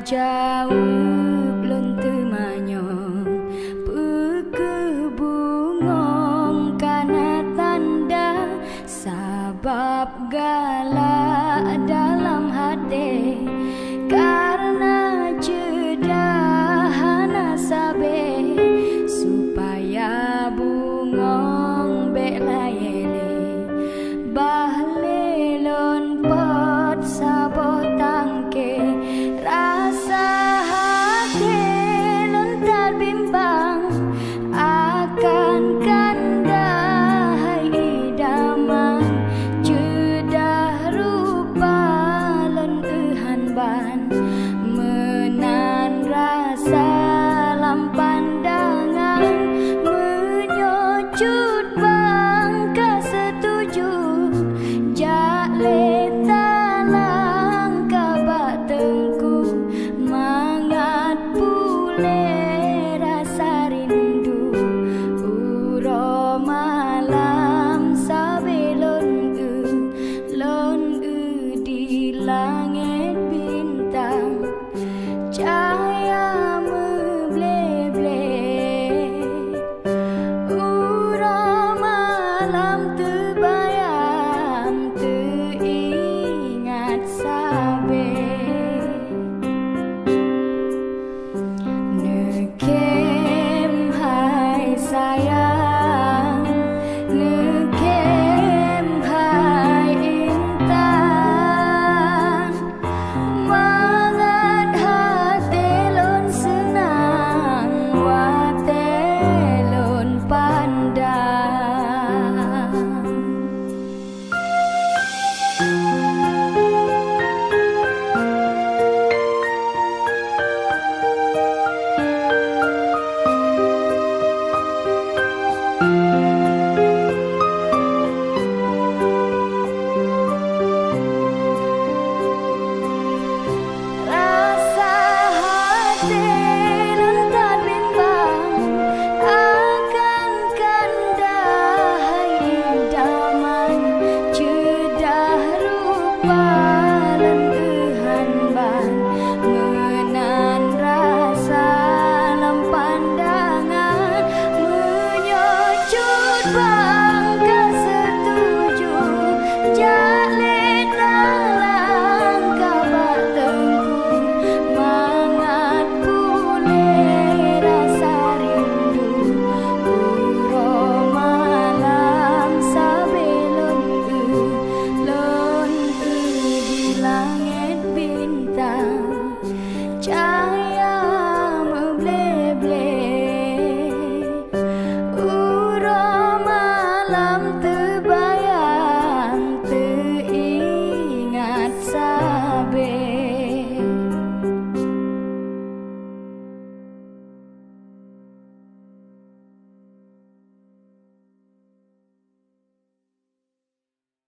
jauh belum temanyong pekebungong karena tanda sabab galak dalam hati karena jedahana sabe supaya bungong belayeli bahlelon pot sabo tangke rasa hati lontar bimbang akan kanda hai idaman jedah rupa lon ehan ban menan rasa lam pandangan menyocut bang kesetuju jak letalang kabak tengku mangat pule rasa rindu uro malam sabelon di langit bintang cahaya memble-ble uro malam terbayang teringat sabe nekem hai sayang nekem hai intan mangat hati lon senang wate lon pandang rasa hati lontar bimbang akan kanda hai idaman jedah rupa lon ehan ban menan rasa lam pandangan menyocut bang kesetuju jak letalang kabak tengku mangat pule rasa rindu uro malam sabelon di langit bintang cahaya memble-ble uro malam